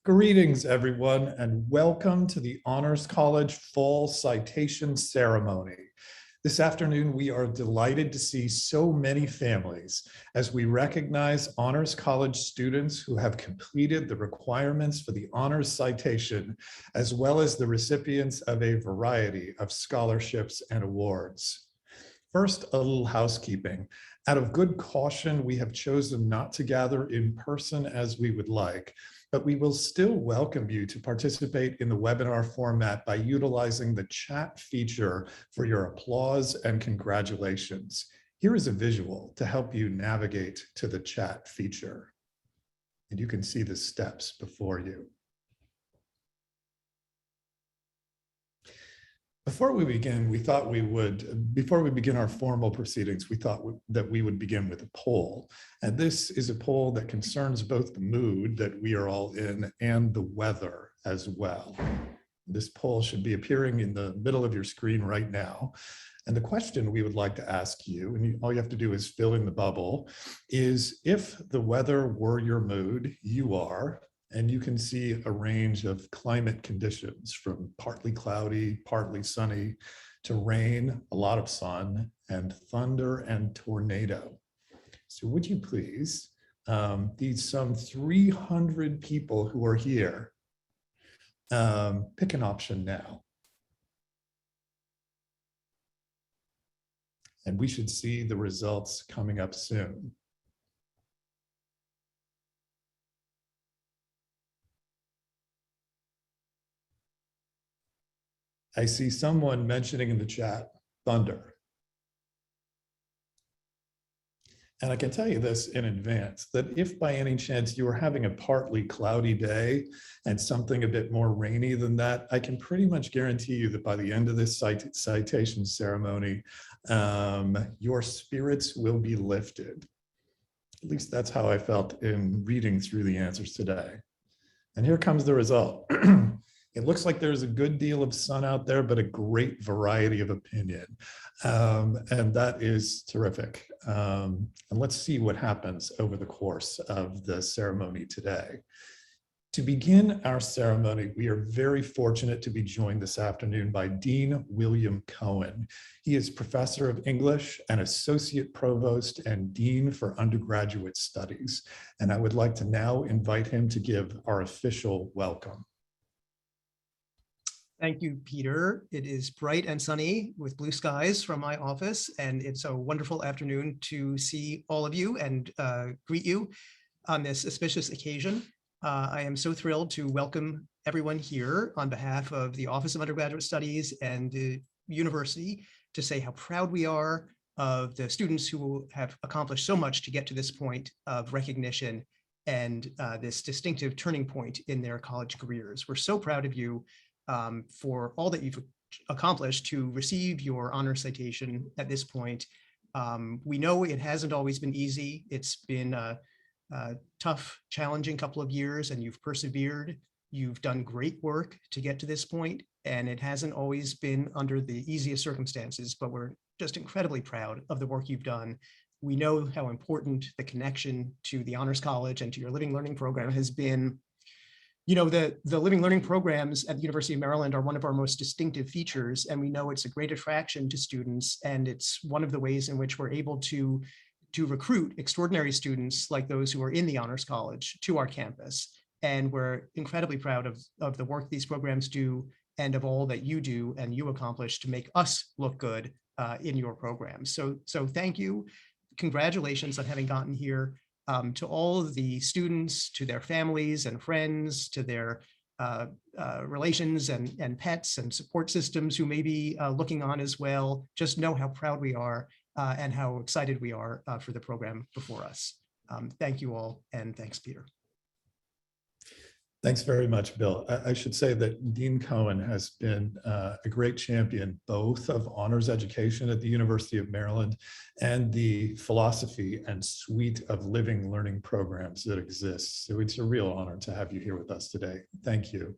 Greetings, everyone, and welcome to the Honors College Fall Citation Ceremony. This afternoon, we are delighted to see so many families as we recognize Honors College students who have completed the requirements for the Honors Citation, as well as the recipients of a variety of scholarships and awards. First, a little housekeeping. Out of good caution, we have chosen not to gather in person as we would like, but we will still welcome you to participate in the webinar format by utilizing the chat feature for your applause and congratulations. Here is a visual to help you navigate to the chat feature. And you can see the steps before you. Before we begin, before we begin our formal proceedings, we thought that we would begin with a poll. And this is a poll that concerns both the mood that we are all in and the weather as well. This poll should be appearing in the middle of your screen right now. And the question we would like to ask you, and all you have to do is fill in the bubble, is if the weather were your mood, you are, and you can see a range of climate conditions from partly cloudy, partly sunny, to rain, a lot of sun, and thunder and tornado. So would you please, these some 300 people who are here, pick an option now. And we should see the results coming up soon. I see someone mentioning in the chat, thunder. And I can tell you this in advance, that if by any chance you are having a partly cloudy day and something a bit more rainy than that, I can pretty much guarantee you that by the end of this citation ceremony, your spirits will be lifted. At least that's how I felt in reading through the answers today. And here comes the result. It looks like there's a good deal of sun out there, but a great variety of opinion. And that is terrific. And let's see what happens over the course of the ceremony today. To begin our ceremony, we are very fortunate to be joined this afternoon by Dean William Cohen. He is Professor of English and Associate Provost and Dean for Undergraduate Studies. And I would like to now invite him to give our official welcome. Thank you, Peter. It is bright and sunny with blue skies from my office, and it's a wonderful afternoon to see all of you and greet you on this auspicious occasion. I am so thrilled to welcome everyone here on behalf of the Office of Undergraduate Studies and the university to say how proud we are of the students who have accomplished so much to get to this point of recognition and this distinctive turning point in their college careers. We're so proud of you for all that you've accomplished to receive your honor citation at this point. We know it hasn't always been easy. It's been a tough, challenging couple of years, and you've persevered. You've done great work to get to this point, and it hasn't always been under the easiest circumstances, but we're just incredibly proud of the work you've done. We know how important the connection to the Honors College and to your Living Learning program has been. You know, the Living Learning programs at the University of Maryland are one of our most distinctive features, and we know it's a great attraction to students, and it's one of the ways in which we're able to recruit extraordinary students like those who are in the Honors College to our campus. And we're incredibly proud of the work these programs do and of all that you do and you accomplish to make us look good in your programs. So thank you. Congratulations on having gotten here. To all of the students, to their families and friends, to their relations and pets and support systems who may be looking on as well. Just know how proud we are and how excited we are for the program before us. Thank you all, and thanks, Peter. Thanks very much, Bill. I should say that Dean Cohen has been a great champion both of honors education at the University of Maryland and the philosophy and suite of living learning programs that exist. So it's a real honor to have you here with us today. Thank you.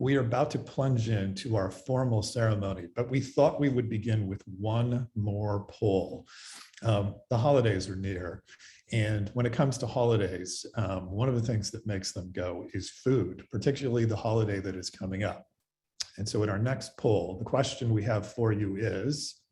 We are about to plunge into our formal ceremony, but we thought we would begin with one more poll. The holidays are near. And when it comes to holidays, one of the things that makes them go is food, particularly the holiday that is coming up. And so in our next poll, the question we have for you is,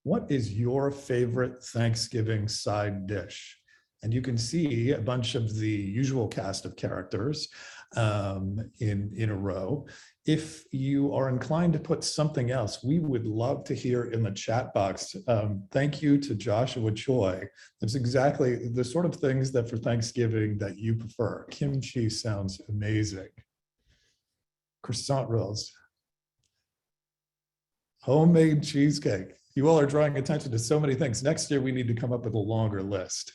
what is your favorite Thanksgiving side dish? And you can see a bunch of the usual cast of characters in a row. If you are inclined to put something else, we would love to hear in the chat box. Thank you to Joshua Choi. That's exactly the sort of things that for Thanksgiving that you prefer. Kimchi sounds amazing. Croissant rolls. Homemade cheesecake. You all are drawing attention to so many things. Next year, we need to come up with a longer list.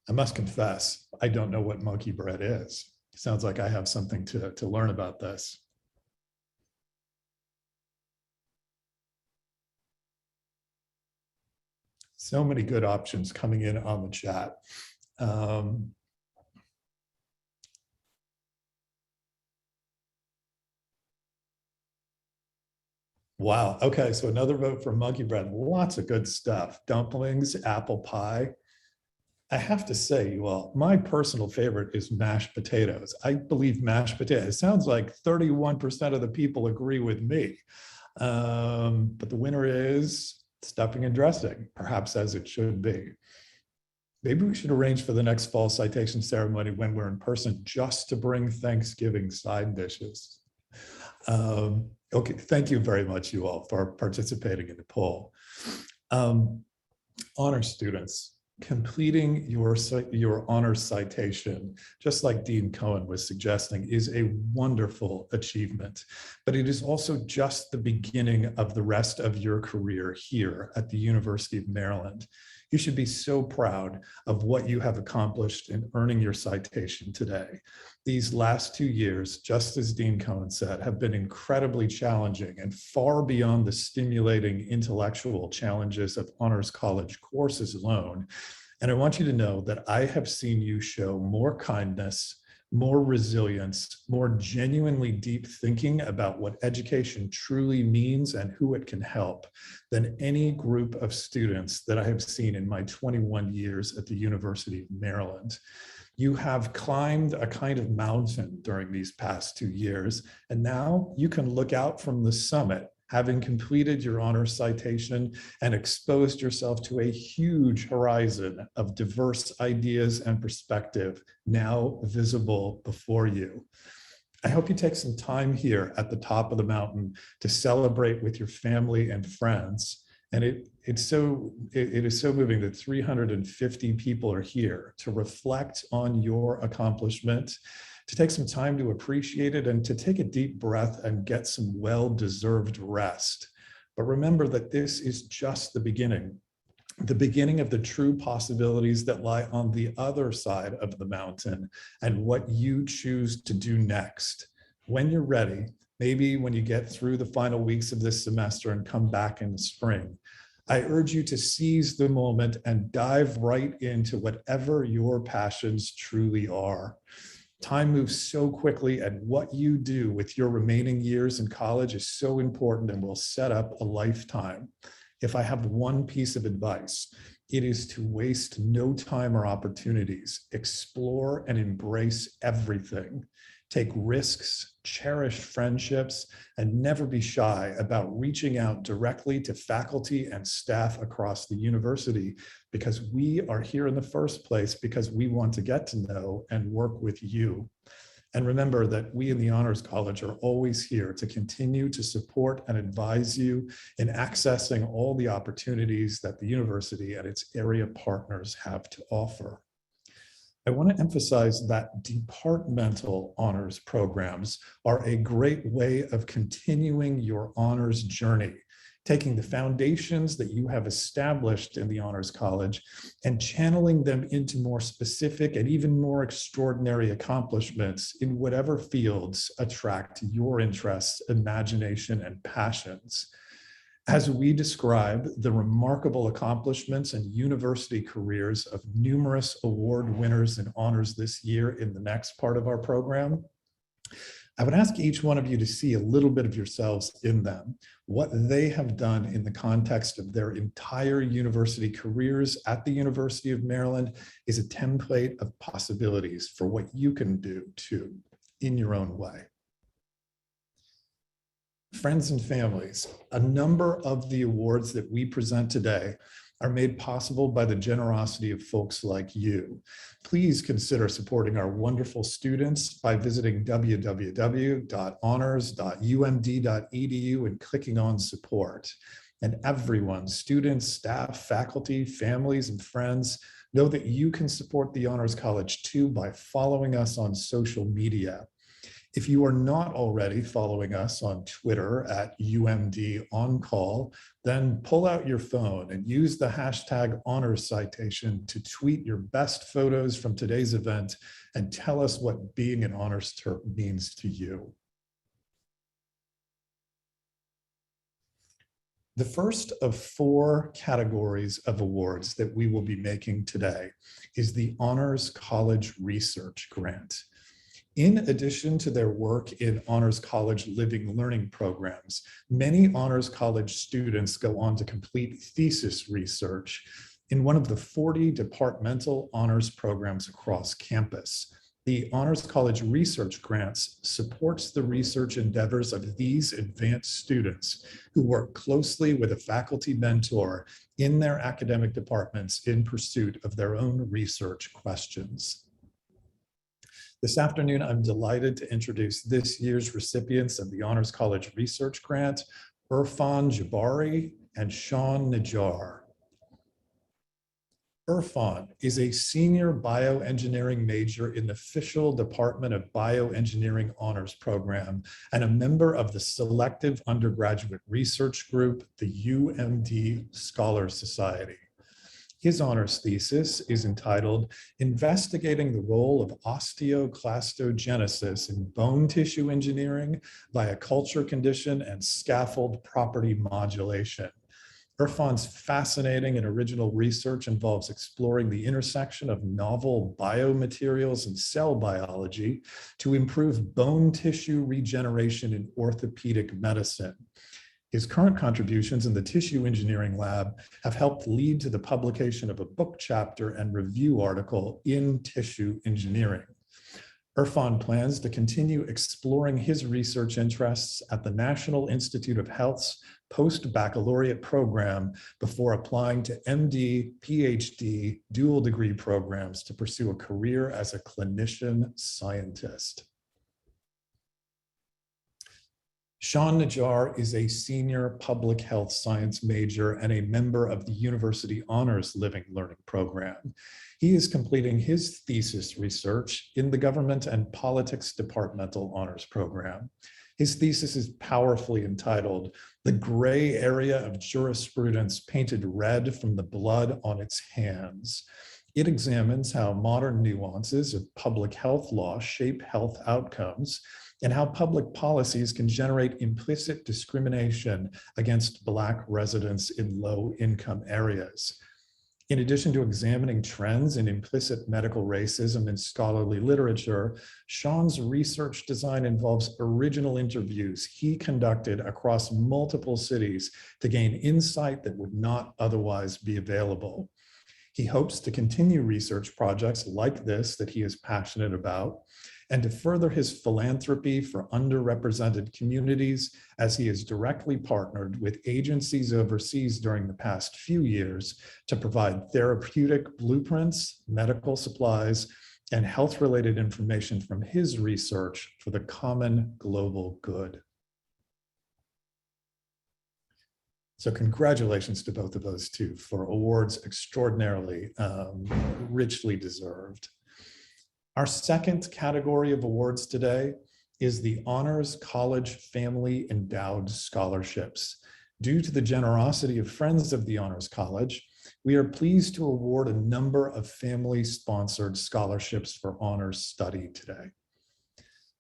I must confess, I don't know what monkey bread is. Sounds like I have something to learn about this. So many good options coming in on the chat. Wow, okay, so another vote for monkey bread. Lots of good stuff. Dumplings, apple pie. I have to say, you all, my personal favorite is mashed potatoes. I believe mashed potatoes. It sounds like 31% of the people agree with me. But the winner is stuffing and dressing, perhaps as it should be. Maybe we should arrange for the next fall citation ceremony when we're in person just to bring Thanksgiving side dishes. Okay, thank you very much, you all, for participating in the poll. Honor students, completing your honors citation, just like Dean Cohen was suggesting, is a wonderful achievement, but it is also just the beginning of the rest of your career here at the University of Maryland. You should be so proud of what you have accomplished in earning your citation today. These last 2 years, just as Dean Cohen said, have been incredibly challenging and far beyond the stimulating intellectual challenges of honors college courses alone. And I want you to know that I have seen you show more kindness, more resilience, more genuinely deep thinking about what education truly means and who it can help than any group of students that I have seen in my 21 years at the University of Maryland. You have climbed a kind of mountain during these past 2 years, and now you can look out from the summit, having completed your honors citation and exposed yourself to a huge horizon of diverse ideas and perspective now visible before you. I hope you take some time here at the top of the mountain to celebrate with your family and friends. And it is so moving that 350 people are here to reflect on your accomplishment, to take some time to appreciate it, and to take a deep breath and get some well-deserved rest. But remember that this is just the beginning of the true possibilities that lie on the other side of the mountain and what you choose to do next. When you're ready, maybe when you get through the final weeks of this semester and come back in the spring, I urge you to seize the moment and dive right into whatever your passions truly are. Time moves so quickly, and what you do with your remaining years in college is so important and will set up a lifetime. If I have one piece of advice, it is to waste no time or opportunities. Explore and embrace everything. Take risks, cherish friendships, and never be shy about reaching out directly to faculty and staff across the university, because we are here in the first place because we want to get to know and work with you. And remember that we in the Honors College are always here to continue to support and advise you in accessing all the opportunities that the university and its area partners have to offer. I want to emphasize that departmental honors programs are a great way of continuing your honors journey, taking the foundations that you have established in the Honors College and channeling them into more specific and even more extraordinary accomplishments in whatever fields attract your interests, imagination, and passions. As we describe the remarkable accomplishments and university careers of numerous award winners and honors this year in the next part of our program, I would ask each one of you to see a little bit of yourselves in them, what they have done in the context of their entire university careers at the University of Maryland is a template of possibilities for what you can do too, in your own way. Friends and families, a number of the awards that we present today are made possible by the generosity of folks like you. Please consider supporting our wonderful students by visiting www.honors.umd.edu and clicking on support. And everyone, students, staff, faculty, families, and friends, know that you can support the Honors College too by following us on social media. If you are not already following us on Twitter at UMD On Call, then pull out your phone and use the hashtag Honors Citation to tweet your best photos from today's event and tell us what being an honors term means to you. The first of 4 categories of awards that we will be making today is the Honors College Research Grant. In addition to their work in Honors College Living Learning programs, many Honors College students go on to complete thesis research in one of the 40 departmental honors programs across campus. The Honors College Research Grants supports the research endeavors of these advanced students who work closely with a faculty mentor in their academic departments in pursuit of their own research questions. This afternoon, I'm delighted to introduce this year's recipients of the Honors College Research Grant, Irfan Jabari and Sean Najjar. Irfan is a senior bioengineering major in the Fischel Department of Bioengineering Honors Program and a member of the Selective Undergraduate Research Group, the UMD Scholar Society. His honors thesis is entitled Investigating the Role of Osteoclastogenesis in Bone Tissue Engineering via Culture Condition and Scaffold Property Modulation. Irfan's fascinating and original research involves exploring the intersection of novel biomaterials and cell biology to improve bone tissue regeneration in orthopedic medicine. His current contributions in the tissue engineering lab have helped lead to the publication of a book chapter and review article in tissue engineering. Irfan plans to continue exploring his research interests at the National Institute of Health's post-baccalaureate program before applying to MD, PhD, dual degree programs to pursue a career as a clinician scientist. Sean Najjar is a senior public health science major and a member of the University Honors Living Learning Program. He is completing his thesis research in the Government and Politics Departmental Honors Program. His thesis is powerfully entitled, "The Gray Area of Jurisprudence Painted Red from the Blood on Its Hands." It examines how modern nuances of public health law shape health outcomes and how public policies can generate implicit discrimination against Black residents in low-income areas. In addition to examining trends in implicit medical racism in scholarly literature, Sean's research design involves original interviews he conducted across multiple cities to gain insight that would not otherwise be available. He hopes to continue research projects like this that he is passionate about, and to further his philanthropy for underrepresented communities as he has directly partnered with agencies overseas during the past few years to provide therapeutic blueprints, medical supplies, and health-related information from his research for the common global good. So congratulations to both of those two for awards extraordinarily richly deserved. Our second category of awards today is the Honors College Family Endowed Scholarships. Due to the generosity of friends of the Honors College, we are pleased to award a number of family-sponsored scholarships for honors study today.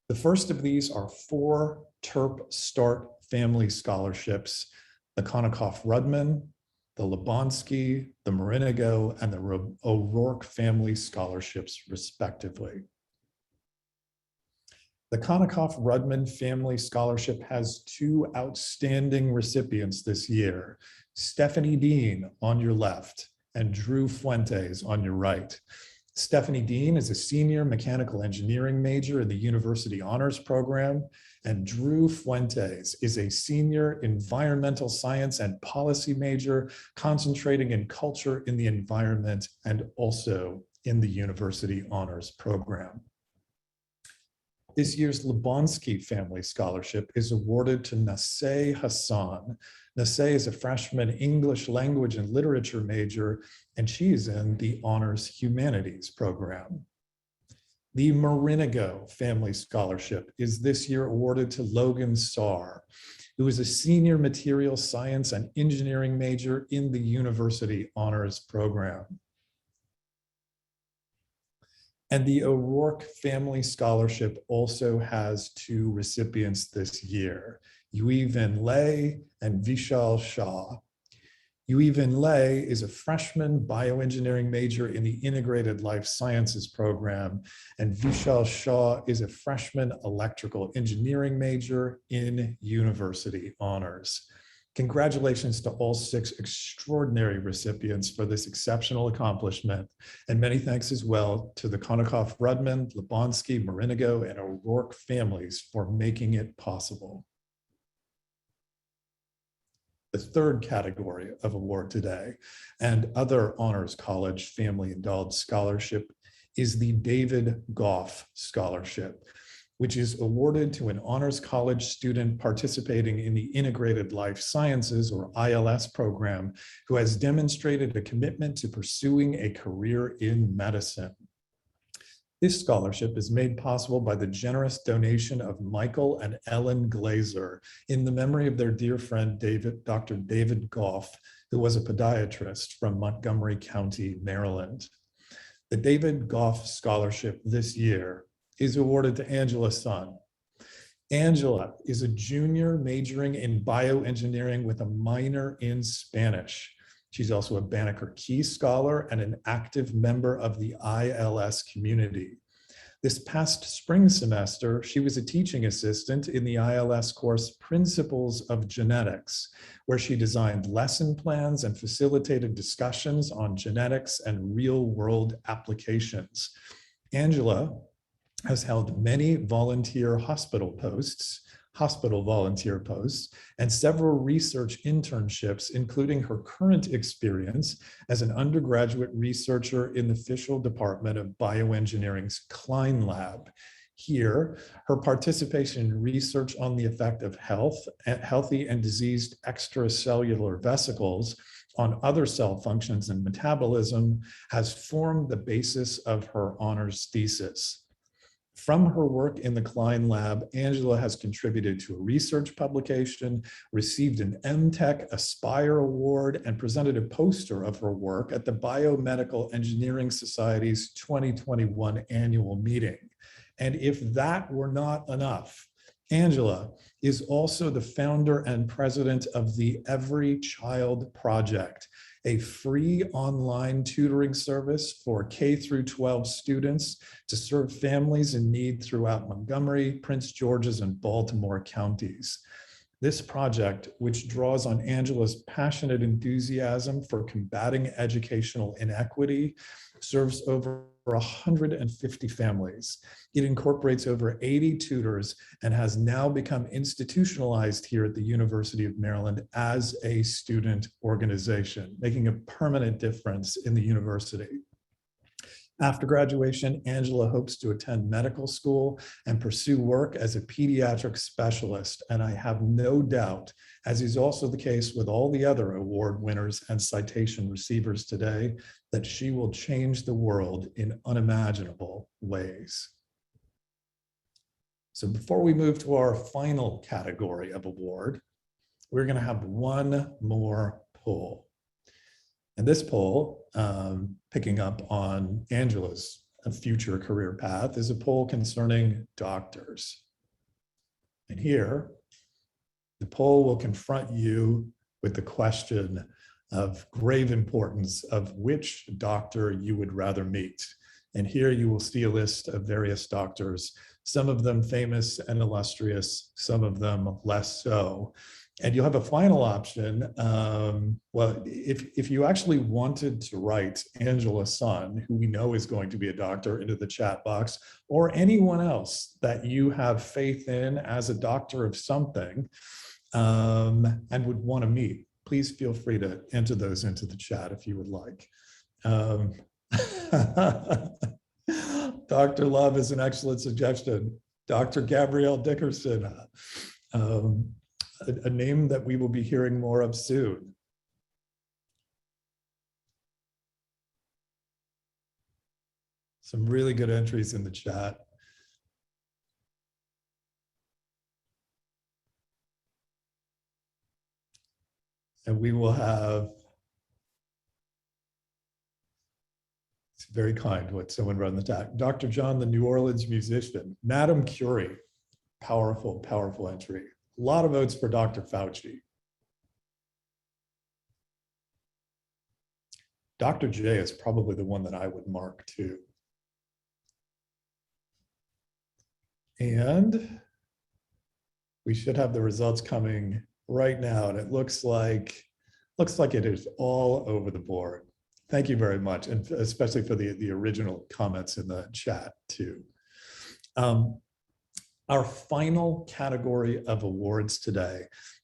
The first of these are 4 TERP START family scholarships: the Konikoff-Rudman, the Lebonsky, the Marinigo, and the O'Rourke family scholarships, respectively. The Konikoff-Rudman Family Scholarship has 2 outstanding recipients this year: Stephanie Dean on your left and Drew Fuentes on your right. Stephanie Dean is a senior mechanical engineering major in the University Honors Program, and Drew Fuentes is a senior environmental science and policy major concentrating in culture in the environment and also in the University Honors Program. This year's Lebonsky Family Scholarship is awarded to Naseh Hassan. Naseh is a freshman English language and literature major, and she is in the Honors Humanities Program. The Marinigo Family Scholarship is this year awarded to Logan Saar, who is a senior material science and engineering major in the University Honors Program. And the O'Rourke Family Scholarship also has 2 recipients this year: Yuevin Lei and Vishal Shah. Yuevin Lei is a freshman bioengineering major in the Integrated Life Sciences Program, and Vishal Shah is a freshman electrical engineering major in University Honors. Congratulations to all 6 extraordinary recipients for this exceptional accomplishment, and many thanks as well to the Konikoff-Rudman, Lebonsky, Marinigo, and O'Rourke families for making it possible. The third category of award today, and other Honors College Family Endowed Scholarship, is the David Goff Scholarship, which is awarded to an Honors College student participating in the Integrated Life Sciences, or ILS program, who has demonstrated a commitment to pursuing a career in medicine. This scholarship is made possible by the generous donation of Michael and Ellen Glazer in the memory of their dear friend, Dr. David Goff, who was a podiatrist from Montgomery County, Maryland. The David Goff Scholarship this year is awarded to Angela Sun. Angela is a junior majoring in bioengineering with a minor in Spanish. She's also a Banneker Key Scholar and an active member of the ILS community. This past spring semester, she was a teaching assistant in the ILS course Principles of Genetics, where she designed lesson plans and facilitated discussions on genetics and real-world applications. Angela has held many volunteer hospital volunteer posts, and several research internships, including her current experience as an undergraduate researcher in the Fischl Department of Bioengineering's Klein Lab. Here, her participation in research on the effect of healthy and diseased extracellular vesicles on other cell functions and metabolism has formed the basis of her honors thesis. From her work in the Klein Lab, Angela has contributed to a research publication, received an MTech Aspire Award, and presented a poster of her work at the Biomedical Engineering Society's 2021 annual meeting. And if that were not enough, Angela is also the founder and president of the Every Child Project, a free online tutoring service for K through 12 students to serve families in need throughout Montgomery, Prince George's, and Baltimore counties. This project, which draws on Angela's passionate enthusiasm for combating educational inequity, serves over 150 families. It incorporates over 80 tutors and has now become institutionalized here at the University of Maryland as a student organization, making a permanent difference in the university. After graduation, Angela hopes to attend medical school and pursue work as a pediatric specialist. And I have no doubt, as is also the case with all the other award winners and citation receivers today, that she will change the world in unimaginable ways. So before we move to our final category of award, we're going to have one more poll. And this poll, picking up on Angela's future career path, is a poll concerning doctors. And here, the poll will confront you with the question of grave importance of which doctor you would rather meet. And here you will see a list of various doctors, some of them famous and illustrious, some of them less so. And you'll have a final option. Well, if you actually wanted to write Angela Sun, who we know is going to be a doctor, into the chat box, or anyone else that you have faith in as a doctor of something and would want to meet, please feel free to enter those into the chat if you would like. Dr. Love is an excellent suggestion. Dr. Gabrielle Dickerson. A name that we will be hearing more of soon. Some really good entries in the chat. And we will have, it's very kind what someone wrote in the chat. Dr. John, the New Orleans musician. Madame Curie, powerful, powerful entry. A lot of votes for Dr. Fauci. Dr. J is probably the one that I would mark too. And we should have the results coming right now. And it looks like it is all over the board. Thank you very much. And especially for the original comments in the chat too. Our final category of awards today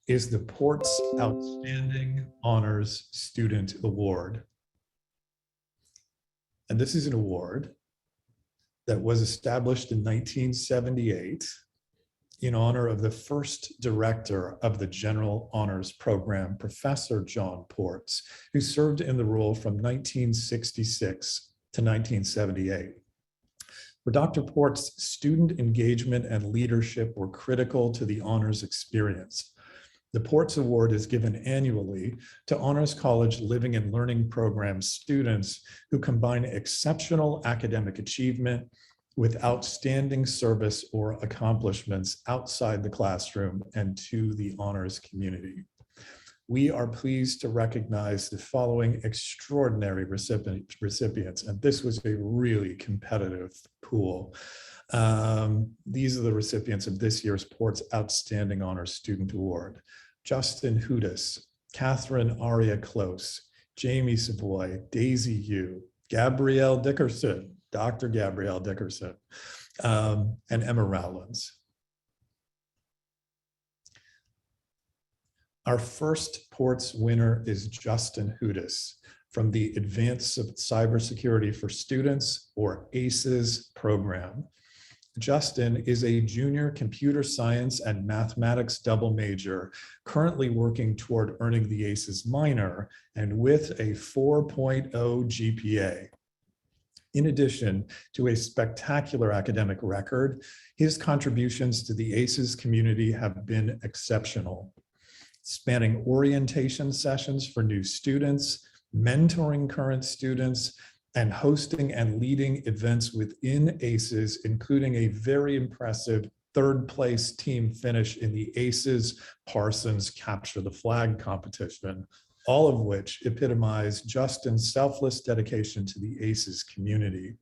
is the Ports Outstanding Honors Student Award. And this is an award that was established in 1978 in honor of the first director of the General Honors Program, Professor John Ports, who served in the role from 1966 to 1978. For Dr. Ports, student engagement and leadership were critical to the honors experience. The Ports Award is given annually to Honors College Living and Learning Program students who combine exceptional academic achievement, with outstanding service or accomplishments outside the classroom and to the honors community. We are pleased to recognize the following extraordinary recipients, and this was a really competitive pool. These are the recipients of this year's Port's Outstanding Honors Student Award: Justin Hudis, Catherine Aria Close, Jamie Savoy, Daisy Yu, Gabrielle Dickerson, Dr. Gabrielle Dickerson, and Emma Rowlands. Our first Ports winner is Justin Hudis from the Advanced Cybersecurity for Students, or ACES program. Justin is a junior computer science and mathematics double major, currently working toward earning the ACES minor and with a 4.0 GPA. In addition to a spectacular academic record, his contributions to the ACES community have been exceptional, spanning orientation sessions for new students, mentoring current students, and hosting and leading events within ACES, including a very impressive third-place team finish in the ACES Parsons Capture the Flag competition, all of which epitomize Justin's selfless dedication to the ACES community.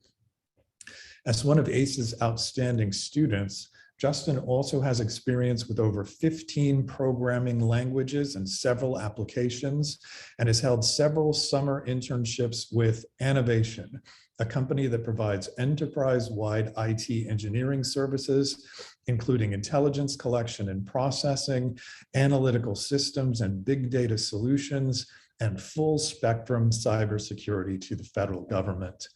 As one of ACES' outstanding students, Justin also has experience with over 15 programming languages and several applications, and has held several summer internships with Annovation, a company that provides enterprise-wide IT engineering services, including intelligence collection and processing, analytical systems and big data solutions, and full spectrum cybersecurity to the federal government.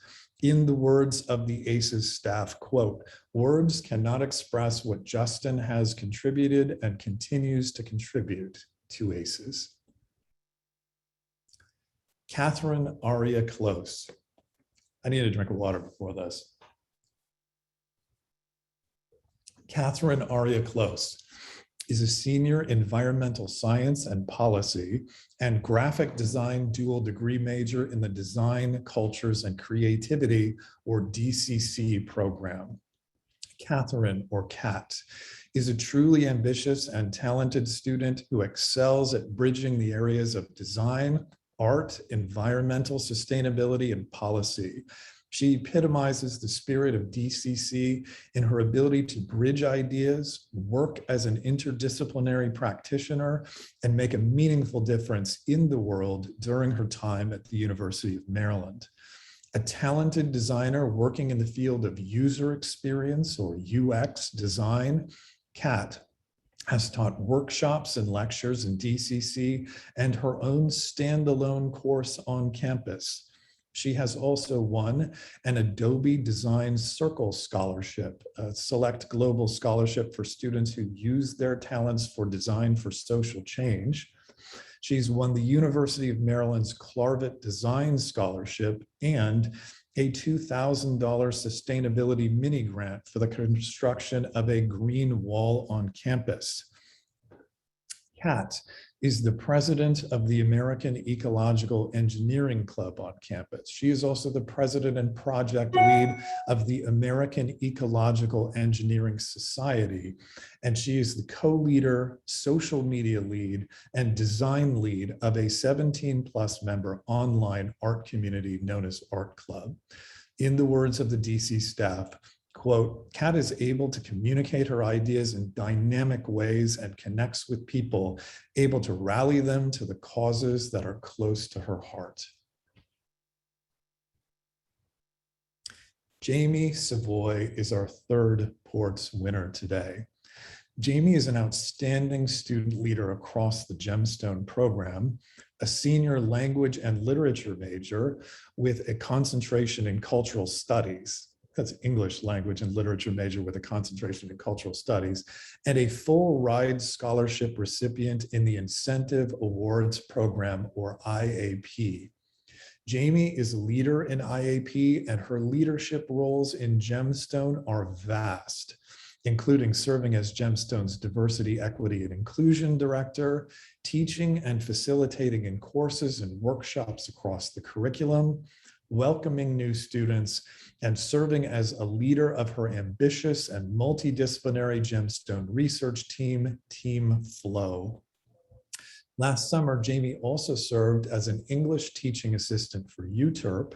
In the words of the ACES staff, quote, "Words cannot express what Justin has contributed and continues to contribute to ACES." Catherine Aria Close. I need a drink of water before this. Catherine Aria Close is a senior environmental science and policy and graphic design dual degree major in the Design, Cultures, and Creativity, or DCC program. Catherine, or Kat, is a truly ambitious and talented student who excels at bridging the areas of design, art, environmental sustainability, and policy. She epitomizes the spirit of DCC in her ability to bridge ideas, work as an interdisciplinary practitioner, and make a meaningful difference in the world during her time at the University of Maryland. A talented designer working in the field of user experience, or UX design, Kat has taught workshops and lectures in DCC and her own standalone course on campus. She has also won an Adobe Design Circle Scholarship, a select global scholarship for students who use their talents for design for social change. She's won the University of Maryland's Clarvett Design Scholarship and a $2,000 sustainability mini grant for the construction of a green wall on campus. Kat is the president of the American Ecological Engineering Club on campus. She is also the president and project lead of the American Ecological Engineering Society, and she is the co-leader, social media lead, and design lead of a 17+ member online art community known as Art Club. In the words of the DC staff, quote, "Kat is able to communicate her ideas in dynamic ways and connects with people, able to rally them to the causes that are close to her heart." Jamie Savoy is our third Ports winner today. Jamie is an outstanding student leader across the Gemstone program, a senior language and literature major with a concentration in cultural studies. That's English language and literature major with a concentration in cultural studies, and a full ride scholarship recipient in the Incentive Awards Program, or IAP. Jamie is a leader in IAP, and her leadership roles in Gemstone are vast, including serving as Gemstone's Diversity, Equity, and Inclusion Director, teaching and facilitating in courses and workshops across the curriculum, welcoming new students, and serving as a leader of her ambitious and multidisciplinary gemstone research team, Team Flow. Last summer, Jamie also served as an English teaching assistant for UTERP,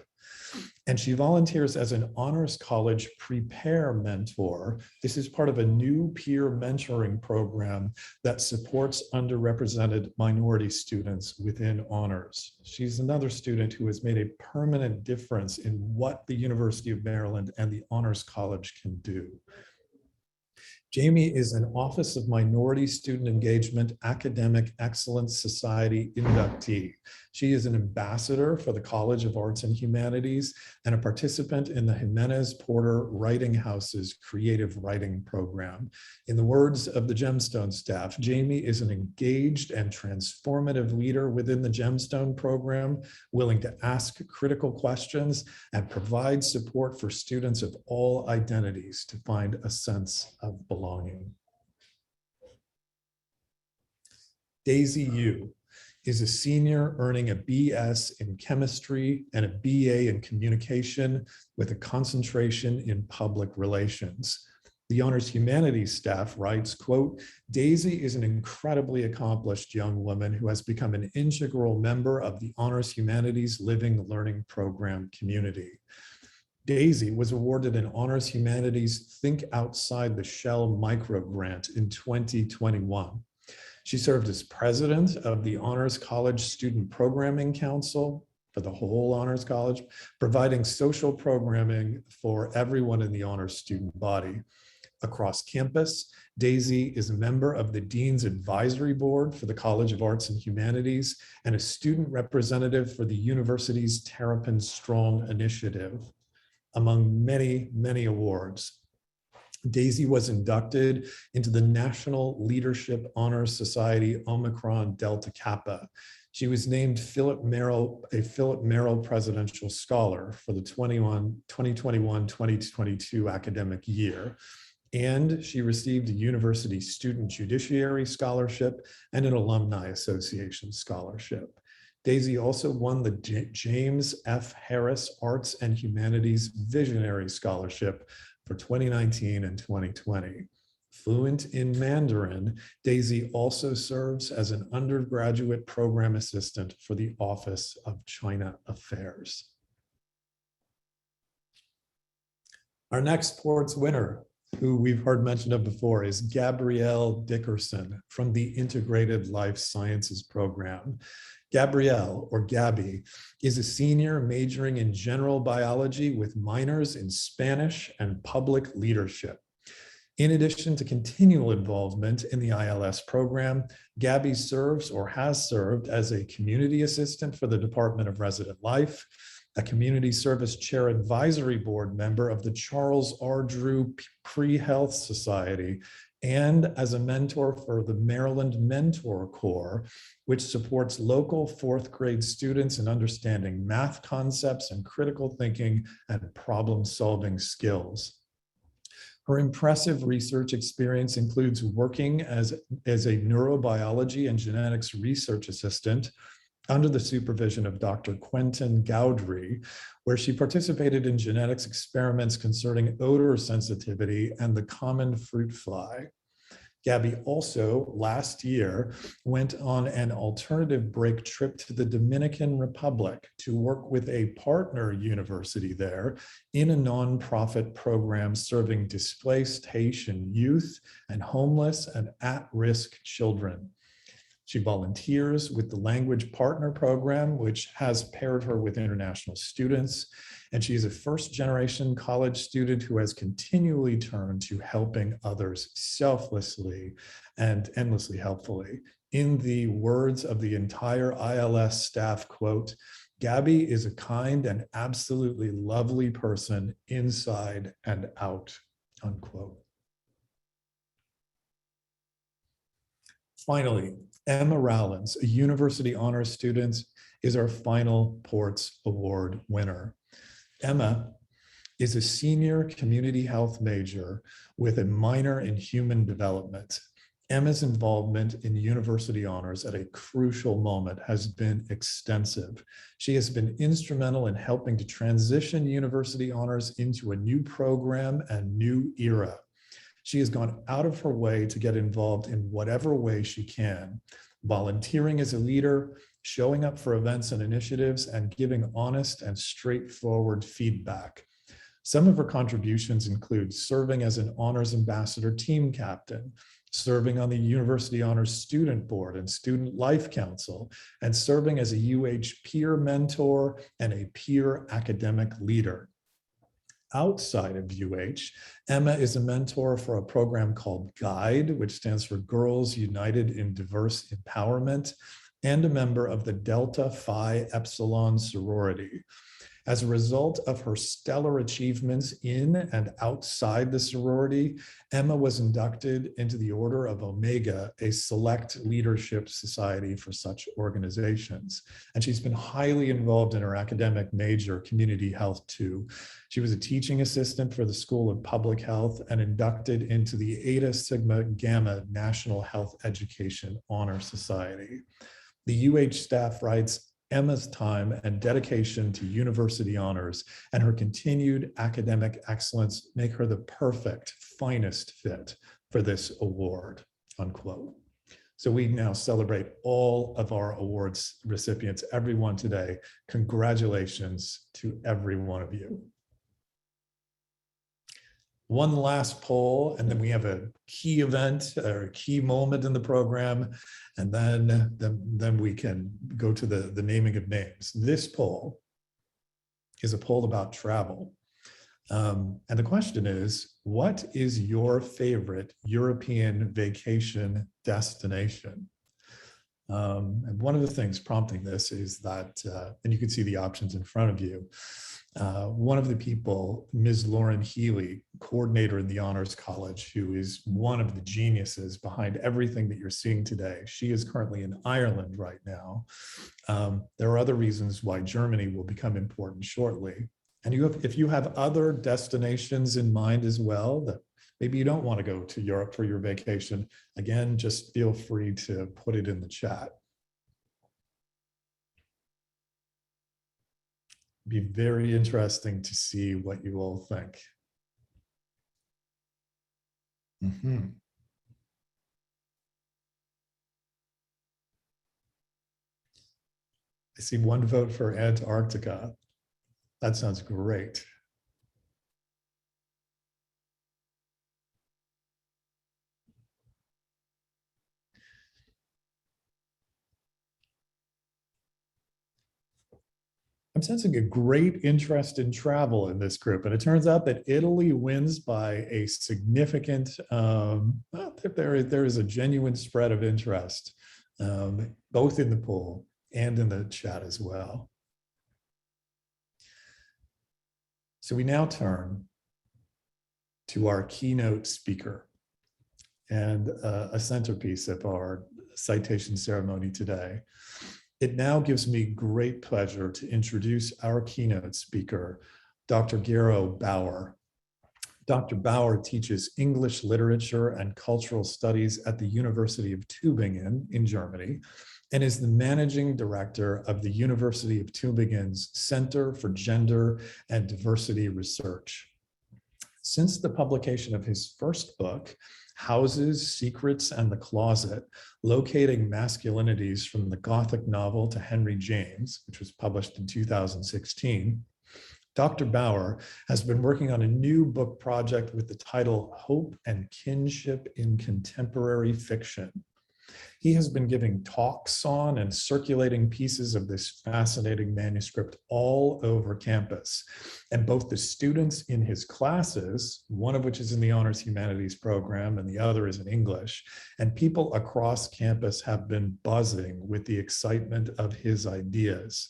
and she volunteers as an Honors College Prepare Mentor. This is part of a new peer mentoring program that supports underrepresented minority students within honors. She's another student who has made a permanent difference in what the University of Maryland and the Honors College can do. Jamie is an Office of Minority Student Engagement Academic Excellence Society inductee. She is an ambassador for the College of Arts and Humanities and a participant in the Jimenez Porter Writing House's creative writing program. In the words of the Gemstone staff, Jamie is an engaged and transformative leader within the Gemstone program, willing to ask critical questions and provide support for students of all identities to find a sense of belonging. Daisy Yu is a senior earning a BS in chemistry and a BA in communication with a concentration in public relations. The Honors Humanities staff writes, quote, Daisy is an incredibly accomplished young woman who has become an integral member of the Honors Humanities Living Learning Program community. Daisy was awarded an Honors Humanities Think Outside the Shell micro grant in 2021. She served as president of the Honors College Student Programming Council for the whole Honors College, providing social programming for everyone in the honors student body. Across campus, Daisy is a member of the Dean's Advisory Board for the College of Arts and Humanities and a student representative for the university's Terrapin Strong initiative. Among many, many awards, Daisy was inducted into the National Leadership Honors Society Omicron Delta Kappa. She was named a Philip Merrill Presidential Scholar for the 2021-2022 academic year. And she received a University Student Judiciary Scholarship and an Alumni Association Scholarship. Daisy also won the James F. Harris Arts and Humanities Visionary Scholarship for 2019 and 2020. Fluent in Mandarin, Daisy also serves as an undergraduate program assistant for the Office of China Affairs. Our next sports winner, who we've heard mention of before, is Gabrielle Dickerson from the Integrated Life Sciences Program. Gabrielle, or Gabby, is a senior majoring in general biology with minors in Spanish and public leadership. In addition to continual involvement in the ILS program, Gabby serves or has served as a community assistant for the Department of Resident Life, a community service chair advisory board member of the Charles R. Drew Pre-Health Society, and as a mentor for the Maryland Mentor Corps, which supports local fourth grade students in understanding math concepts and critical thinking and problem-solving skills. Her impressive research experience includes working as a neurobiology and genetics research assistant under the supervision of Dr. Quentin Gaudry, where she participated in genetics experiments concerning odor sensitivity and the common fruit fly. Gabby also, last year, went on an alternative break trip to the Dominican Republic to work with a partner university there in a nonprofit program serving displaced Haitian youth and homeless and at-risk children. She volunteers with the Language Partner Program, which has paired her with international students. And she is a first-generation college student who has continually turned to helping others selflessly and endlessly helpfully. In the words of the entire ILS staff, quote, Gabby is a kind and absolutely lovely person inside and out, unquote. Finally, Emma Rowlands, a University Honors student, is our final Ports Award winner. Emma is a senior community health major with a minor in human development. Emma's involvement in university honors at a crucial moment has been extensive. She has been instrumental in helping to transition university honors into a new program and new era. She has gone out of her way to get involved in whatever way she can, volunteering as a leader, showing up for events and initiatives, and giving honest and straightforward feedback. Some of her contributions include serving as an honors ambassador team captain, serving on the University Honors Student Board and Student Life Council, and serving as a UH peer mentor and a peer academic leader. Outside of UH, Emma is a mentor for a program called GUIDE, which stands for Girls United in Diverse Empowerment, and a member of the Delta Phi Epsilon sorority. As a result of her stellar achievements in and outside the sorority, Emma was inducted into the Order of Omega, a select leadership society for such organizations. And she's been highly involved in her academic major, community health too. She was a teaching assistant for the School of Public Health and inducted into the Eta Sigma Gamma National Health Education Honor Society. The UH staff writes, Emma's time and dedication to university honors and her continued academic excellence make her the perfect, finest fit for this award, unquote. So we now celebrate all of our awards recipients, everyone today. Congratulations to every one of you. One last poll, and then we have a key event or a key moment in the program, and then we can go to the naming of names. This poll is a poll about travel. And the question is, what is your favorite European vacation destination? And one of the things prompting this is that, and you can see the options in front of you, one of the people, Ms. Lauren Healy, coordinator in the Honors College, who is one of the geniuses behind everything that you're seeing today. She is currently in Ireland right now. There are other reasons why Germany will become important shortly. And if you have other destinations in mind as well, that maybe you don't want to go to Europe for your vacation, again, just feel free to put it in the chat. Be very interesting to see what you all think. I see one vote for Antarctica. That sounds great. I'm sensing a great interest in travel in this group, and it turns out that Italy wins by a significant, well, there is a genuine spread of interest, both in the poll and in the chat as well. So we now turn to our keynote speaker and a centerpiece of our citation ceremony today. It now gives me great pleasure to introduce our keynote speaker, Dr. Gero Bauer. Dr. Bauer teaches English literature and cultural studies at the University of Tübingen in Germany and is the managing director of the University of Tübingen's Center for Gender and Diversity Research. Since the publication of his first book, Houses, Secrets, and the Closet, Locating Masculinities from the Gothic Novel to Henry James, which was published in 2016, Dr. Bauer has been working on a new book project with the title Hope and Kinship in Contemporary Fiction. He has been giving talks on and circulating pieces of this fascinating manuscript all over campus. And both the students in his classes, one of which is in the Honors Humanities program and the other is in English, and people across campus have been buzzing with the excitement of his ideas.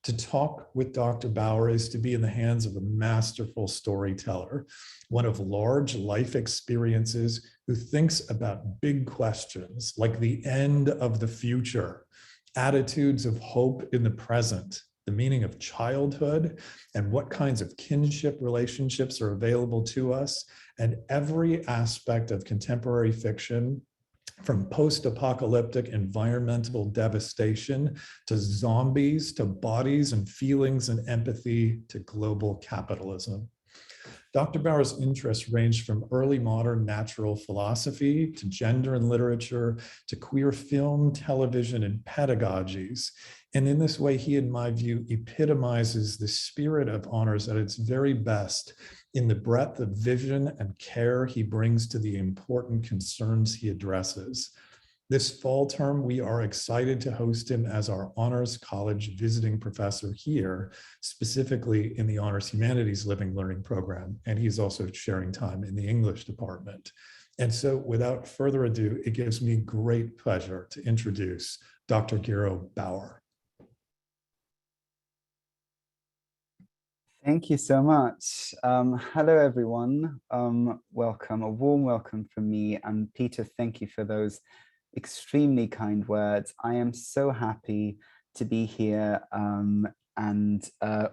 To talk with Dr. Bauer is to be in the hands of a masterful storyteller, one of large life experiences who thinks about big questions like the end of the future, attitudes of hope in the present, the meaning of childhood, and what kinds of kinship relationships are available to us, and every aspect of contemporary fiction From post-apocalyptic environmental devastation to zombies, to bodies and feelings and empathy, to global capitalism. Dr. Bauer's interests ranged from early modern natural philosophy to gender and literature to queer film, television, and pedagogies. And in this way, he, in my view, epitomizes the spirit of honors at its very best in the breadth of vision and care he brings to the important concerns he addresses. This fall term, we are excited to host him as our Honors College visiting professor here, specifically in the Honors Humanities Living Learning program, and he's also sharing time in the English department. And so without further ado, it gives me great pleasure to introduce Dr. Gero Bauer. Thank you so much. Hello, everyone. Welcome, a warm welcome from me. And Peter, thank you for those extremely kind words. I am so happy to be here. And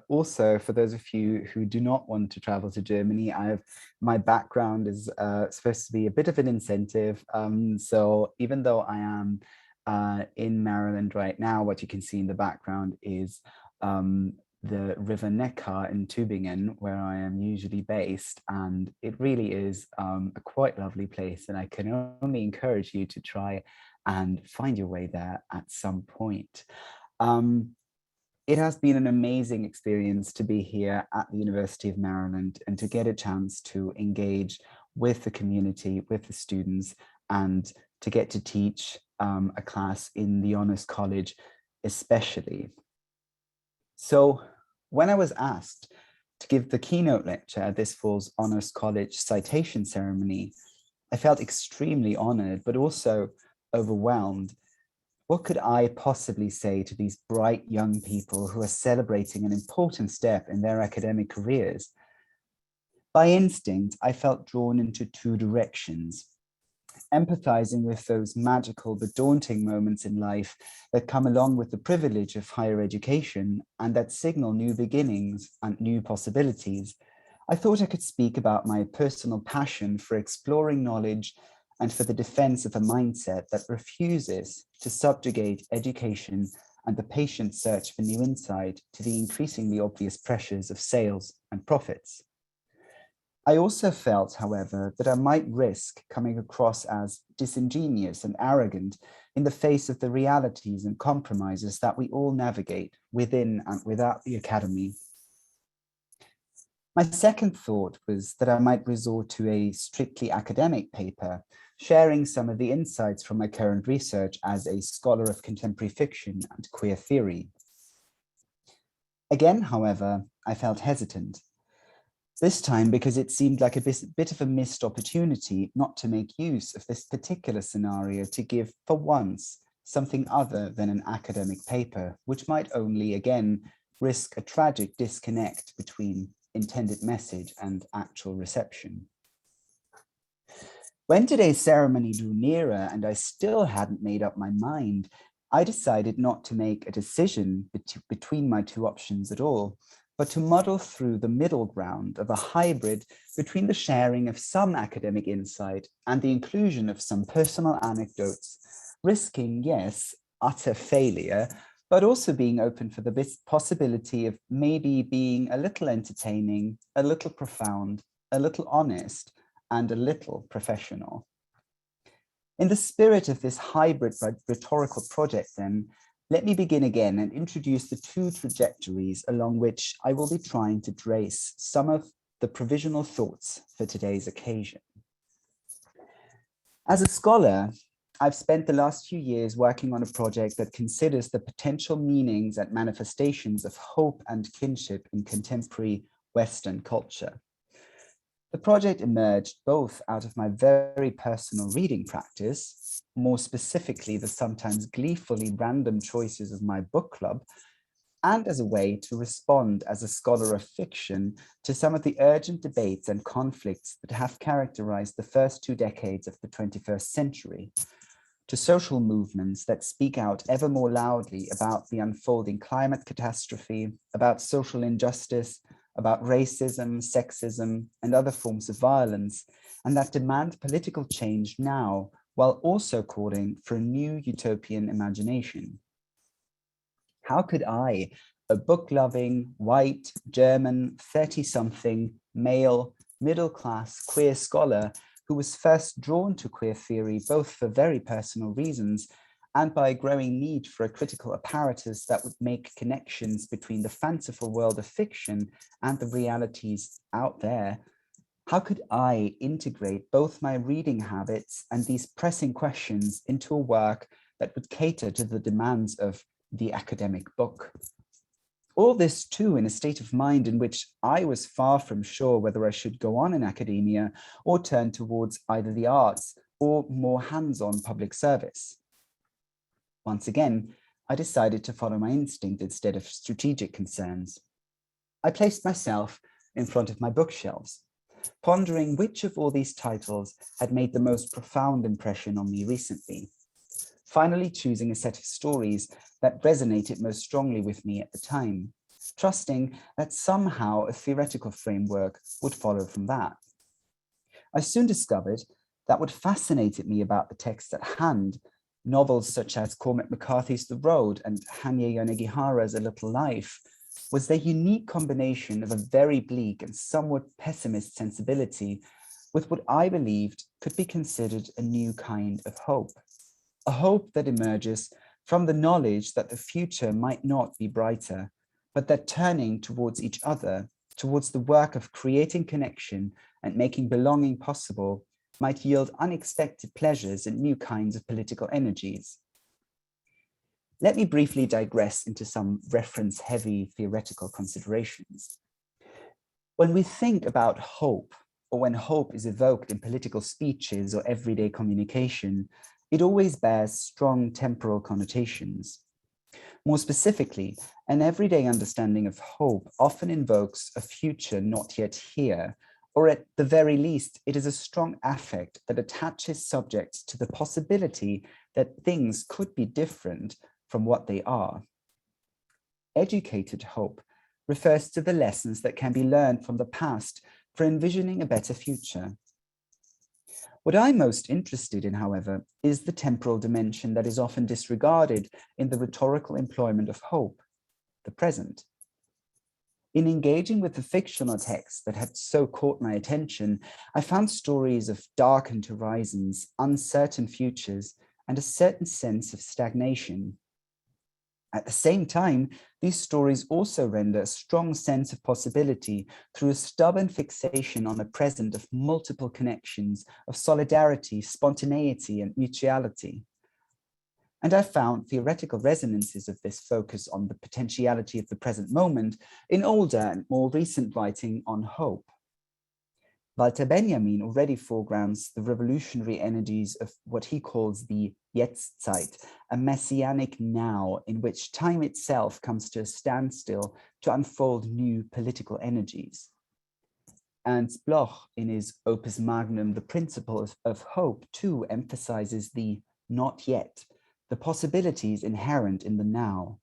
also, for those of you who do not want to travel to Germany, my background is supposed to be a bit of an incentive. So even though I am in Maryland right now, what you can see in the background is the River Neckar in Tübingen, where I am usually based, and it really is a quite lovely place, and I can only encourage you to try and find your way there at some point. It has been an amazing experience to be here at the University of Maryland and to get a chance to engage with the community, with the students, and to get to teach a class in the Honors College especially. So when I was asked to give the keynote lecture at this fall's Honors College citation ceremony, I felt extremely honored, but also overwhelmed. What could I possibly say to these bright young people who are celebrating an important step in their academic careers? By instinct, I felt drawn into two directions. Empathizing with those magical but daunting moments in life that come along with the privilege of higher education and that signal new beginnings and new possibilities, I thought I could speak about my personal passion for exploring knowledge and for the defense of a mindset that refuses to subjugate education and the patient search for new insight to the increasingly obvious pressures of sales and profits. I also felt, however, that I might risk coming across as disingenuous and arrogant in the face of the realities and compromises that we all navigate within and without the academy. My second thought was that I might resort to a strictly academic paper, sharing some of the insights from my current research as a scholar of contemporary fiction and queer theory. Again, however, I felt hesitant. This time because it seemed like a bit of a missed opportunity not to make use of this particular scenario to give, for once, something other than an academic paper, which might only, again, risk a tragic disconnect between intended message and actual reception. When today's ceremony drew nearer and I still hadn't made up my mind, I decided not to make a decision between my two options at all, but to muddle through the middle ground of a hybrid between the sharing of some academic insight and the inclusion of some personal anecdotes, risking, yes, utter failure, but also being open for the possibility of maybe being a little entertaining, a little profound, a little honest, and a little professional. In the spirit of this hybrid rhetorical project, then, let me begin again and introduce the two trajectories along which I will be trying to trace some of the provisional thoughts for today's occasion. As a scholar, I've spent the last few years working on a project that considers the potential meanings and manifestations of hope and kinship in contemporary Western culture. The project emerged both out of my very personal reading practice, more specifically the sometimes gleefully random choices of my book club, and as a way to respond as a scholar of fiction to some of the urgent debates and conflicts that have characterized the first 2 decades of the 21st century, to social movements that speak out ever more loudly about the unfolding climate catastrophe, about social injustice, about racism, sexism, and other forms of violence, and that demand political change now while also calling for a new utopian imagination. How could I, a book-loving, white, German, 30-something, male, middle-class, queer scholar who was first drawn to queer theory both for very personal reasons and by a growing need for a critical apparatus that would make connections between the fanciful world of fiction and the realities out there, how could I integrate both my reading habits and these pressing questions into a work that would cater to the demands of the academic book? All this too in a state of mind in which I was far from sure whether I should go on in academia or turn towards either the arts or more hands-on public service. Once again, I decided to follow my instinct instead of strategic concerns. I placed myself in front of my bookshelves, pondering which of all these titles had made the most profound impression on me recently, finally choosing a set of stories that resonated most strongly with me at the time, trusting that somehow a theoretical framework would follow from that. I soon discovered that what fascinated me about the text at hand, novels such as Cormac McCarthy's The Road and Hanya Yanagihara's A Little Life, was their unique combination of a very bleak and somewhat pessimist sensibility with what I believed could be considered a new kind of hope. A hope that emerges from the knowledge that the future might not be brighter, but that turning towards each other, towards the work of creating connection and making belonging possible, might yield unexpected pleasures and new kinds of political energies. Let me briefly digress into some reference-heavy theoretical considerations. When we think about hope, or when hope is evoked in political speeches or everyday communication, it always bears strong temporal connotations. More specifically, an everyday understanding of hope often invokes a future not yet here, or at the very least, it is a strong affect that attaches subjects to the possibility that things could be different from what they are. Educated hope refers to the lessons that can be learned from the past for envisioning a better future. What I'm most interested in, however, is the temporal dimension that is often disregarded in the rhetorical employment of hope, the present. In engaging with the fictional texts that had so caught my attention, I found stories of darkened horizons, uncertain futures, and a certain sense of stagnation. At the same time, these stories also render a strong sense of possibility through a stubborn fixation on a present of multiple connections, of solidarity, spontaneity, and mutuality. And I found theoretical resonances of this focus on the potentiality of the present moment in older and more recent writing on hope. Walter Benjamin already foregrounds the revolutionary energies of what he calls the Jetztzeit, a messianic now in which time itself comes to a standstill to unfold new political energies. Ernst Bloch, in his opus magnum, The Principle of Hope, too emphasizes the not yet, the possibilities inherent in the now.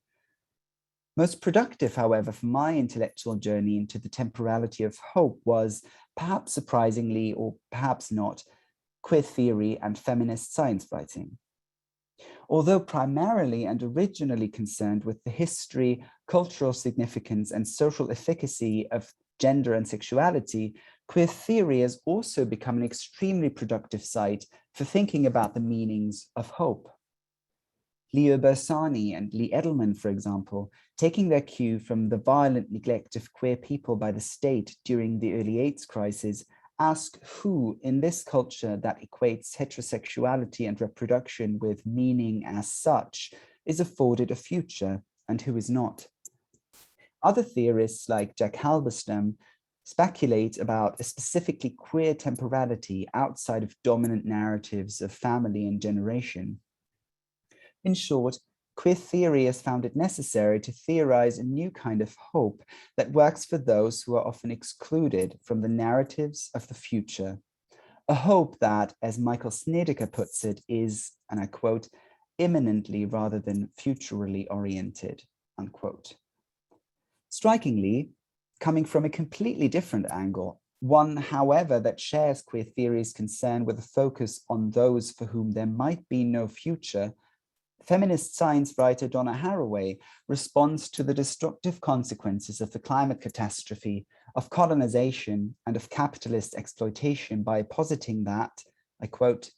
Most productive, however, for my intellectual journey into the temporality of hope was, perhaps surprisingly or perhaps not, queer theory and feminist science writing. Although primarily and originally concerned with the history, cultural significance, and social efficacy of gender and sexuality, queer theory has also become an extremely productive site for thinking about the meanings of hope. Leo Bersani and Lee Edelman, for example, taking their cue from the violent neglect of queer people by the state during the early AIDS crisis, ask who in this culture that equates heterosexuality and reproduction with meaning as such is afforded a future and who is not. Other theorists like Jack Halberstam speculate about a specifically queer temporality outside of dominant narratives of family and generation. In short, queer theory has found it necessary to theorize a new kind of hope that works for those who are often excluded from the narratives of the future. A hope that, as Michael Snedeker puts it, is, and I quote, imminently rather than futurally oriented, unquote. Strikingly, coming from a completely different angle, One, however, that shares queer theory's concern with a focus on those for whom there might be no future. Feminist science writer Donna Haraway responds to the destructive consequences of the climate catastrophe, of colonization, and of capitalist exploitation by positing that, I quote,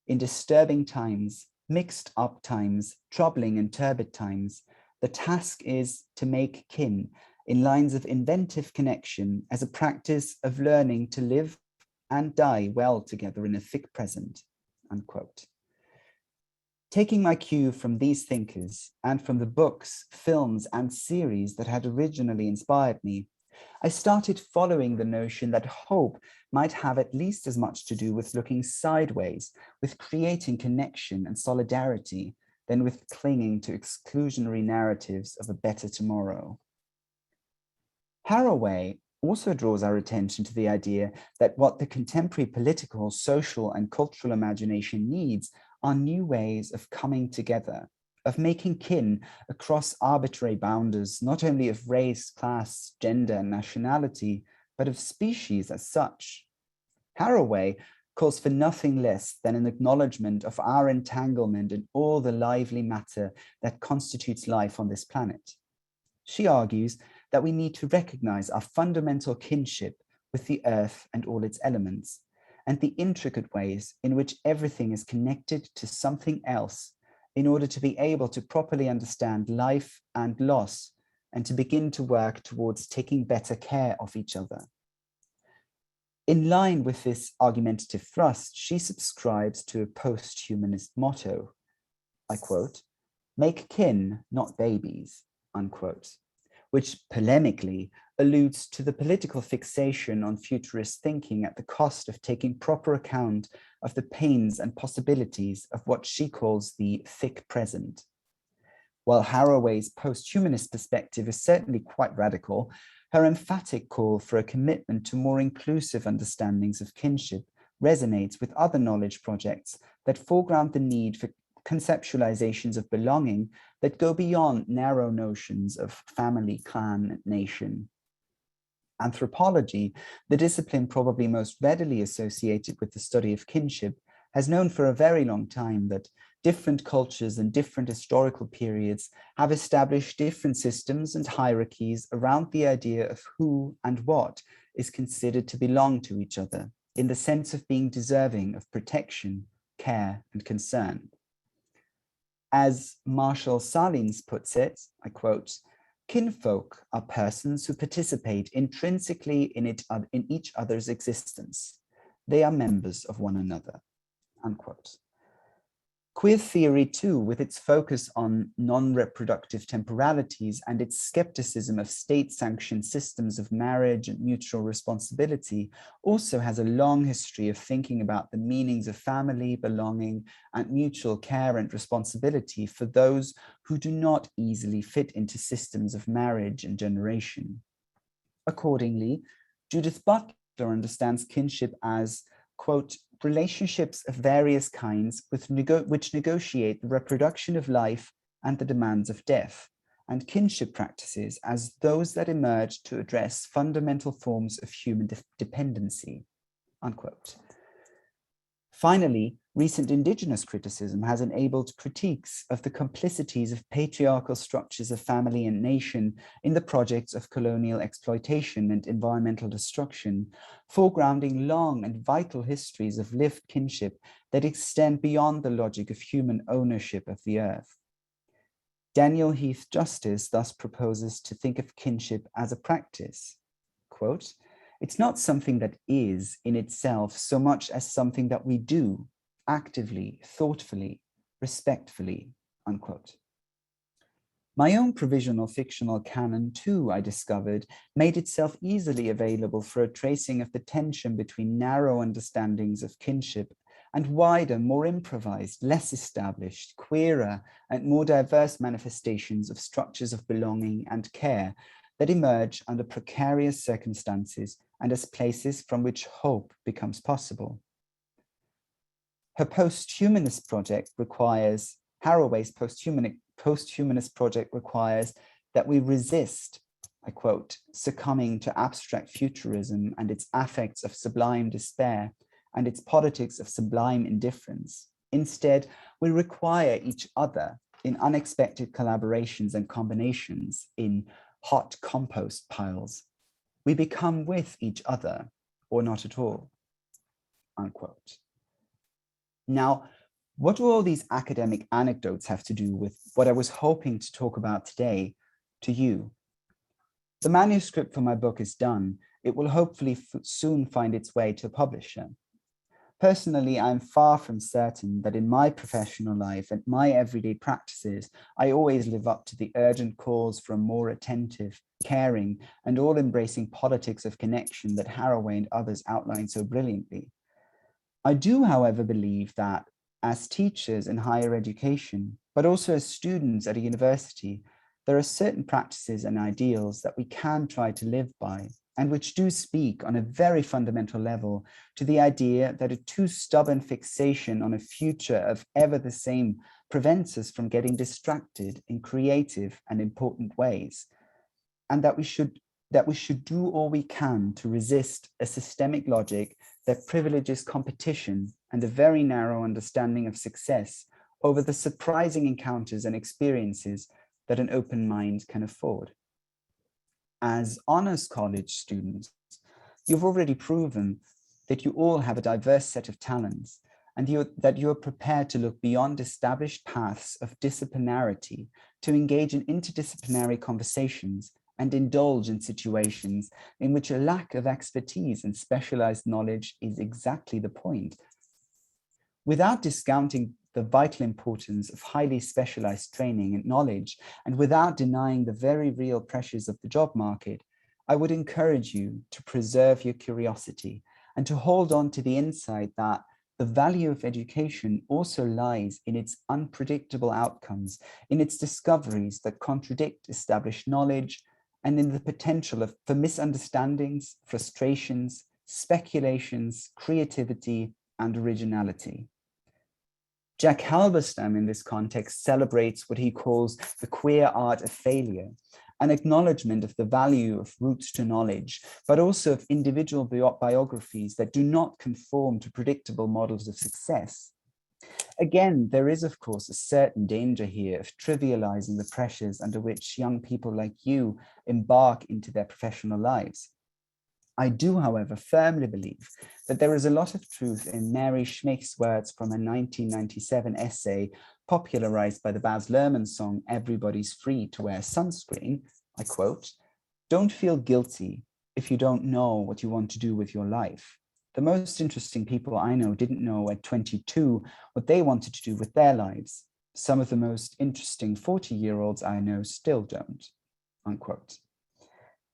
"In disturbing times, mixed up times, troubling and turbid times, the task is to make kin in lines of inventive connection as a practice of learning to live and die well together in a thick present," unquote. Taking my cue from these thinkers and from the books, films, and series that had originally inspired me, I started following the notion that hope might have at least as much to do with looking sideways, with creating connection and solidarity, than with clinging to exclusionary narratives of a better tomorrow. Haraway also draws our attention to the idea that what the contemporary political, social, and cultural imagination needs are new ways of coming together, of making kin across arbitrary boundaries, not only of race, class, gender, and nationality, but of species as such. Haraway calls for nothing less than an acknowledgement of our entanglement in all the lively matter that constitutes life on this planet. She argues that we need to recognize our fundamental kinship with the earth and all its elements, and the intricate ways in which everything is connected to something else in order to be able to properly understand life and loss, and to begin to work towards taking better care of each other. In line with this argumentative thrust, she subscribes to a post-humanist motto, I quote, "Make kin, not babies," unquote, which polemically alludes to the political fixation on futurist thinking at the cost of taking proper account of the pains and possibilities of what she calls the thick present. While Haraway's post-humanist perspective is certainly quite radical, her emphatic call for a commitment to more inclusive understandings of kinship resonates with other knowledge projects that foreground the need for conceptualizations of belonging that go beyond narrow notions of family, clan, and nation. Anthropology, the discipline probably most readily associated with the study of kinship, has known for a very long time that different cultures and different historical periods have established different systems and hierarchies around the idea of who and what is considered to belong to each other, in the sense of being deserving of protection, care, and concern. As Marshall Salins puts it, I quote, "Kinfolk are persons who participate intrinsically in each other's existence. They are members of one another," unquote. Queer theory, too, with its focus on non-reproductive temporalities and its skepticism of state-sanctioned systems of marriage and mutual responsibility, also has a long history of thinking about the meanings of family, belonging, and mutual care and responsibility for those who do not easily fit into systems of marriage and generation. Accordingly, Judith Butler understands kinship as, quote, "relationships of various kinds which negotiate the reproduction of life and the demands of death, and kinship practices as those that emerge to address fundamental forms of human dependency," unquote. Finally, recent Indigenous criticism has enabled critiques of the complicities of patriarchal structures of family and nation in the projects of colonial exploitation and environmental destruction, foregrounding long and vital histories of lived kinship that extend beyond the logic of human ownership of the earth. Daniel Heath Justice thus proposes to think of kinship as a practice. Quote, "It's not something that is in itself so much as something that we do actively, thoughtfully, respectfully," unquote. My own provisional fictional canon, too, I discovered, made itself easily available for a tracing of the tension between narrow understandings of kinship and wider, more improvised, less established, queerer, and more diverse manifestations of structures of belonging and care that emerge under precarious circumstances and as places from which hope becomes possible. Her post-humanist project requires, Haraway's post-humanist project requires that we resist, I quote, succumbing to abstract futurism and its affects of sublime despair and its politics of sublime indifference. Instead, we require each other in unexpected collaborations and combinations in hot compost piles. We become with each other or not at all, unquote. Now, what do all these academic anecdotes have to do with what I was hoping to talk about today to you? The manuscript for my book is done. It will hopefully soon find its way to a publisher. Personally, I'm far from certain that in my professional life and my everyday practices, I always live up to the urgent calls for a more attentive, caring, and all-embracing politics of connection that Haraway and others outline so brilliantly. I do, however, believe that as teachers in higher education, but also as students at a university, there are certain practices and ideals that we can try to live by, and which do speak on a very fundamental level to the idea that a too stubborn fixation on a future of ever the same prevents us from getting distracted in creative and important ways, and that we should do all we can to resist a systemic logic that privileges competition and a very narrow understanding of success over the surprising encounters and experiences that an open mind can afford. As honors college students, you've already proven that you all have a diverse set of talents and that you are prepared to look beyond established paths of disciplinarity to engage in interdisciplinary conversations and indulge in situations in which a lack of expertise and specialized knowledge is exactly the point. Without discounting the vital importance of highly specialized training and knowledge, and without denying the very real pressures of the job market, I would encourage you to preserve your curiosity and to hold on to the insight that the value of education also lies in its unpredictable outcomes, in its discoveries that contradict established knowledge, and in the potential for misunderstandings, frustrations, speculations, creativity, and originality. Jack Halberstam in this context celebrates what he calls the queer art of failure, an acknowledgement of the value of roots to knowledge, but also of individual biographies that do not conform to predictable models of success. Again, there is, of course, a certain danger here of trivializing the pressures under which young people like you embark into their professional lives. I do, however, firmly believe that there is a lot of truth in Mary Schmick's words from a 1997 essay popularized by the Baz Luhrmann song, "Everybody's Free to Wear Sunscreen." I quote, "Don't feel guilty if you don't know what you want to do with your life. The most interesting people I know didn't know at 22 what they wanted to do with their lives. Some of the most interesting 40-year-olds I know still don't," unquote.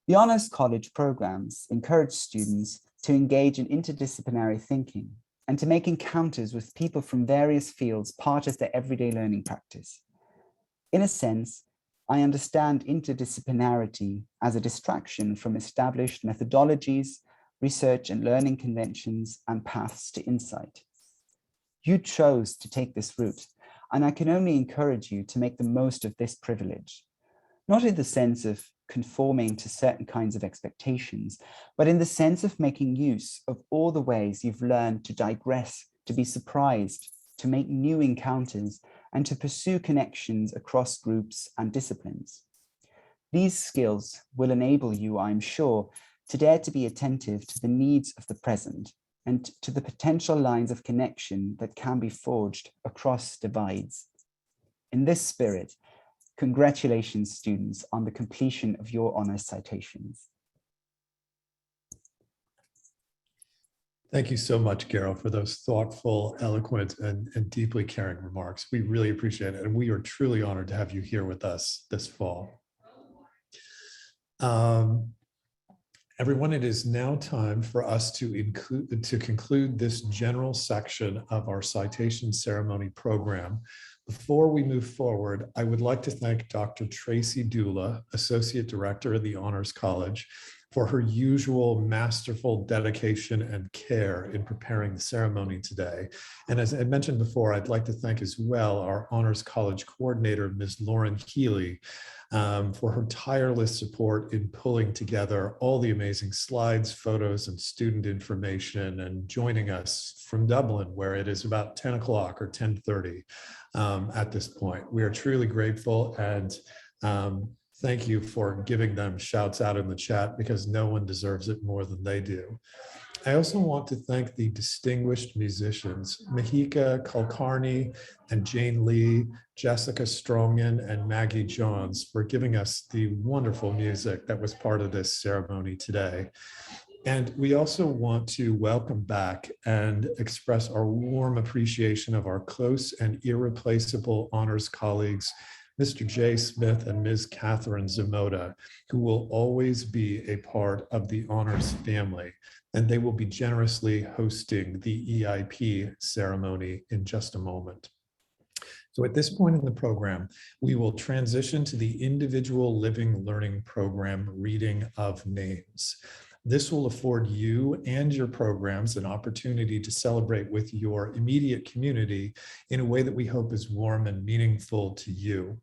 The honors college programs encourage students to engage in interdisciplinary thinking and to make encounters with people from various fields part of their everyday learning practice. In a sense, I understand interdisciplinarity as a distraction from established methodologies, research and learning conventions, and paths to insight. You chose to take this route, and I can only encourage you to make the most of this privilege, not in the sense of conforming to certain kinds of expectations, but in the sense of making use of all the ways you've learned to digress, to be surprised, to make new encounters, and to pursue connections across groups and disciplines. These skills will enable you, I'm sure, to dare to be attentive to the needs of the present and to the potential lines of connection that can be forged across divides. In this spirit, congratulations, students, on the completion of your honors citations. Thank you so much, Garo, for those thoughtful, eloquent, and deeply caring remarks. We really appreciate it, and we are truly honored to have you here with us this fall. Everyone, it is now time for us to conclude this general section of our citation ceremony program. Before we move forward, I would like to thank Dr. Tracy Dula, Associate Director of the Honors College, for her usual masterful dedication and care in preparing the ceremony today. And as I mentioned before, I'd like to thank as well our Honors College coordinator, Ms. Lauren Healy, for her tireless support in pulling together all the amazing slides, photos, and student information, and joining us from Dublin, where it is about 10 o'clock or 10:30 at this point. We are truly grateful, and thank you for giving them shouts out in the chat, because no one deserves it more than they do. I also want to thank the distinguished musicians, Mahika Kulkarni and Jane Lee, Jessica Strongen, and Maggie Johns, for giving us the wonderful music that was part of this ceremony today. And we also want to welcome back and express our warm appreciation of our close and irreplaceable honors colleagues, Mr. Jay Smith and Ms. Catherine Zamoda, who will always be a part of the honors family. And they will be generously hosting the EIP ceremony in just a moment. So at this point in the program, we will transition to the individual living learning program reading of names. This will afford you and your programs an opportunity to celebrate with your immediate community in a way that we hope is warm and meaningful to you.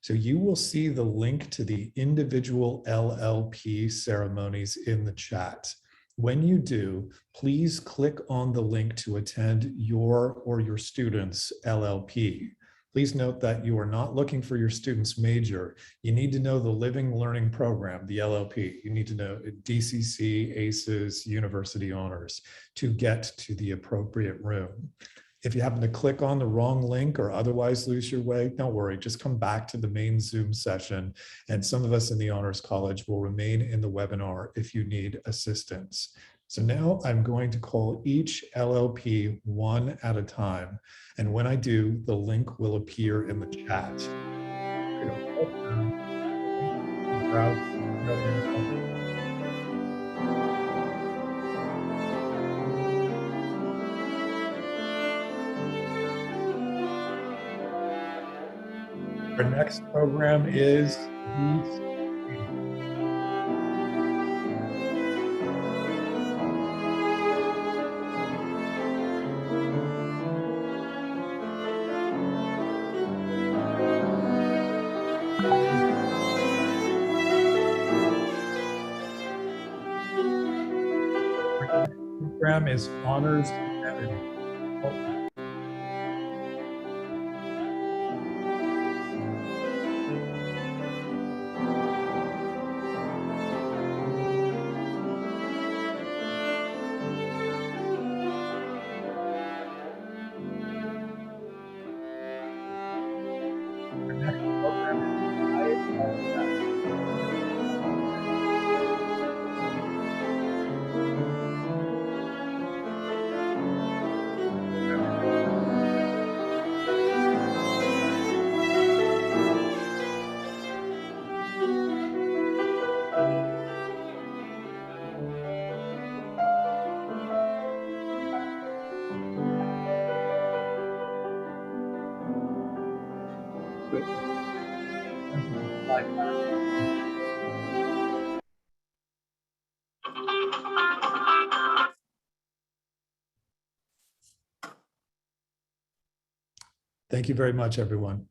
So you will see the link to the individual LLP ceremonies in the chat. When you do, please click on the link to attend your or your student's LLP. Please note that you are not looking for your student's major. You need to know the Living Learning Program, the LLP. You need to know DCC, ACES, University Honors to get to the appropriate room. If you happen to click on the wrong link or otherwise lose your way, don't worry, just come back to the main Zoom session, and some of us in the Honors College will remain in the webinar if you need assistance. So now I'm going to call each LLP one at a time. And when I do, the link will appear in the chat. Our next program is program is Honors Identity. Thank you very much, everyone.